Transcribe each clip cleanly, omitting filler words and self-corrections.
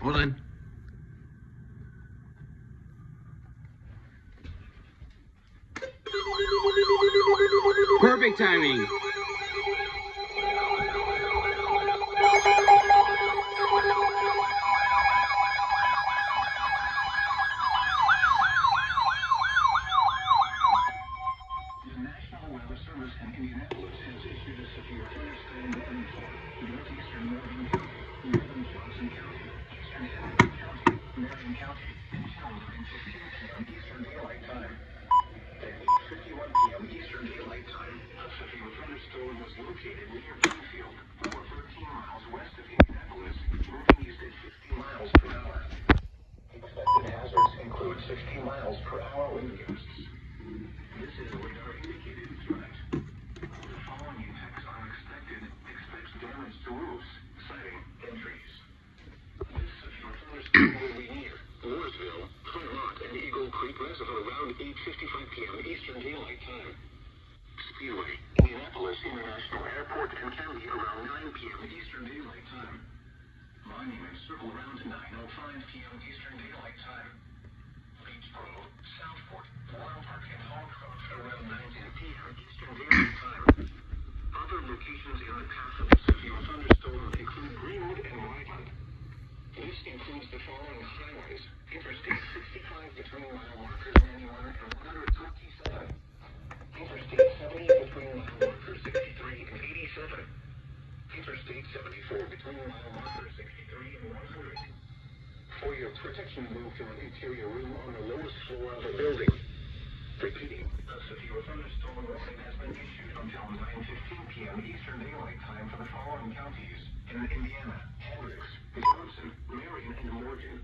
Hold on. Perfect timing. The National Weather Service in Indianapolis has issued a severe thunderstorm warning for northeastern Morgan County, northern Johnson County, eastern Hennepin County, Marion County, until 9:15 p.m. Eastern Daylight Time. At 8:51 p.m. Eastern Daylight Time, a severe thunderstorm was located near Plainfield, over 13 miles west of Indianapolis, moving east at 50 miles per hour. Expected hazards include 60 miles per hour wind gusts. This is a radar indicated threat. The following impacts are expected. Expects damage to roofs, siding, and trees. This severe thunderstorm will be near Mooresville, Claremont, and Eagle Creek Reservoir around 8:55 p.m. Eastern Daylight Time. Speedway, Indianapolis International Airport and County around 9 p.m. Eastern Daylight Time. Monument Circle around 9:05 p.m. Eastern Daylight Time. Beach Grove, Southport, Royal Park, and Holcroft around 9:10 p.m. Eastern Daylight Time. Other locations in the path of the severe thunderstorm include Greenwood and Rhineland. This includes the following highways: Interstate 65 between mile markers 91 and 127. Interstate 70 between mile markers 63 and 87. Interstate 74 between mile markers 63 and 100. For your protection, move to an interior room on the lowest floor of the building. Repeating, a severe thunderstorm warning has been issued until 9:15 p.m. Eastern Daylight Time for the following counties in Indiana: Hendricks, Johnson, Marion, and Morgan.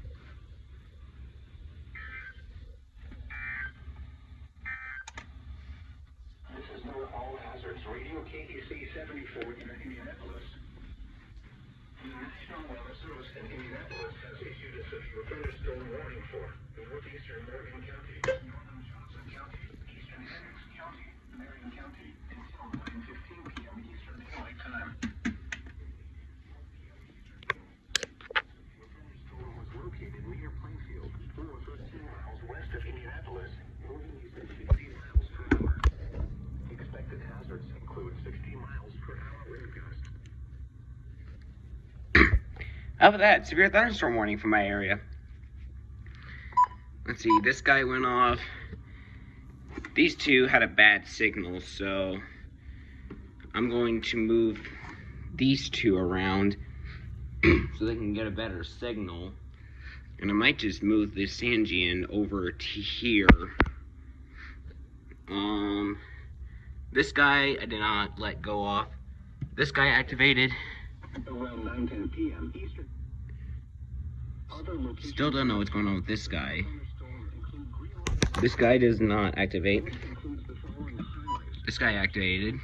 This is NOAA All Hazards Radio KDC 74 in Indianapolis. The National Weather Service in Indianapolis has issued a severe thunderstorm warning for northeastern Morgan County, northern Johnson County, eastern Hendricks County, Marion County, until 9:15 p.m. Eastern Daylight Time. The thunderstorm was located near Plainfield, 13 miles west of Indianapolis, moving east at 50 miles per hour. Expected hazards include 60 miles per hour wind gusts. How about that? Severe thunderstorm warning for my area. Let's see, this guy went off. These two had a bad signal, so I'm going to move these two around so they can get a better signal. And I might just move this Sanjian over to here. This guy I did not let go off. This guy activated. Around 9:10 p.m. Eastern. Still don't know what's going on with this guy. This guy does not activate. This guy activated.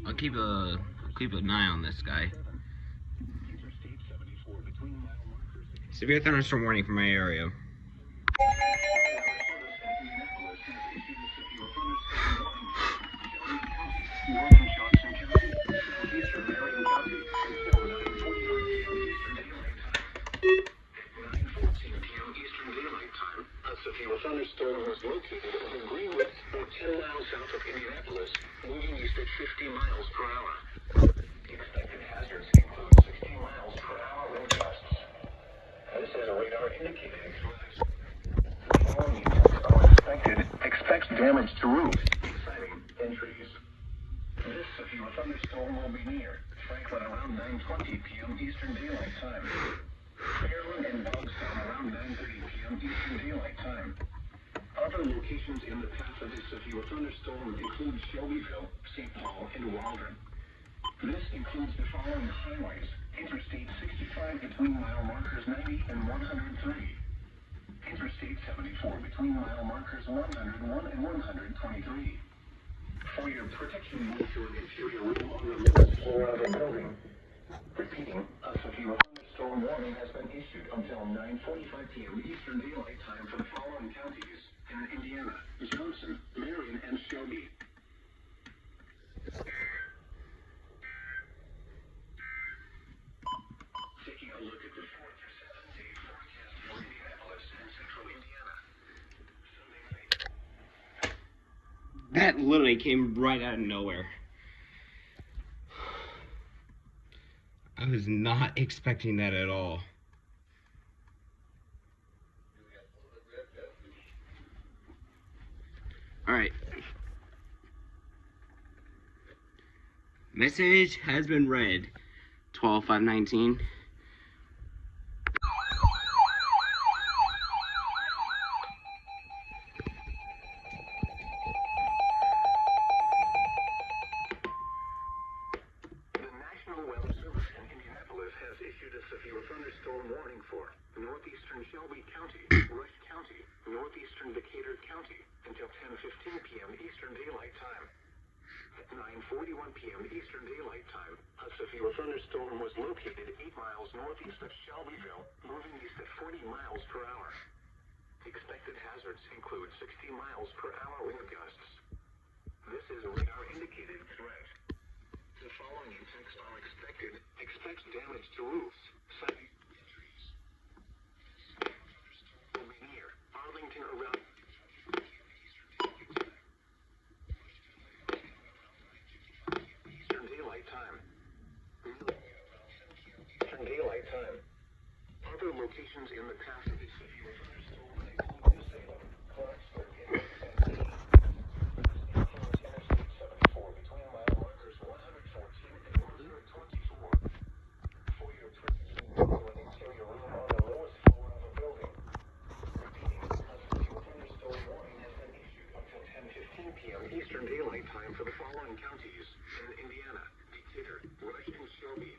I'll keep an eye on this guy. Severe thunderstorm warning for my area. Northern Johnson County, eastern Marion County, until 9:45 p.m. Eastern Daylight Time. At 9:14 p.m. Eastern Daylight Time, a severe thunderstorm was located over Greenwood, or 10 miles south of Indianapolis, moving east at 50 miles per hour. Expected hazards include 60 miles per hour wind gusts. This is a radar indicating threat. The following impacts are expected. Expects damage to roofs, siding, and trees. This severe thunderstorm will be near Franklin around 9:20 p.m. Eastern Daylight Time. Fairland and Bogstown around 9:30 p.m. Eastern Daylight Time. Other locations in the path of this severe thunderstorm include Shelbyville, St. Paul, and Waldron. This includes the following highways: Interstate 65 between mile markers 90 and 103. Interstate 74 between mile markers 101 and 123. For your protection, move to an interior room on the lowest floor of the building. Repeating, a severe thunderstorm warning has been issued until 9:45 p.m. Eastern Daylight Time for the following counties in Indiana: Johnson, Marion, and Shelby. That literally came right out of nowhere. I was not expecting that at all. Alright. Message has been read. 12/5/19. The National Weather Service in Indianapolis has issued a severe thunderstorm warning for northeastern Shelby County, Rush County, northeastern Decatur County until 10:15 p.m. Eastern Daylight Time. At 9:41 p.m. Eastern Daylight Time, a severe thunderstorm was located 8 miles northeast of Shelbyville, moving east at 40 miles per hour. Expected hazards include 60 miles per hour wind gusts. This is a radar-indicated threat. The following impacts are expected. Expect damage to roofs, siding, trees. Will be near Arlington around Eastern Daylight Time. Eastern Daylight Time. Other locations in the path of the severe thunderstorm include Salem, Clarksburg, and Interstate 74 between mile markers 114 and 124. For your trip to an interior room on the lowest floor of a building. Repeating, a severe thunderstorm warning has been issued until 10:15 p.m. Eastern Daylight Time for the following counties in Indiana: Decatur, Rush, and Shelby.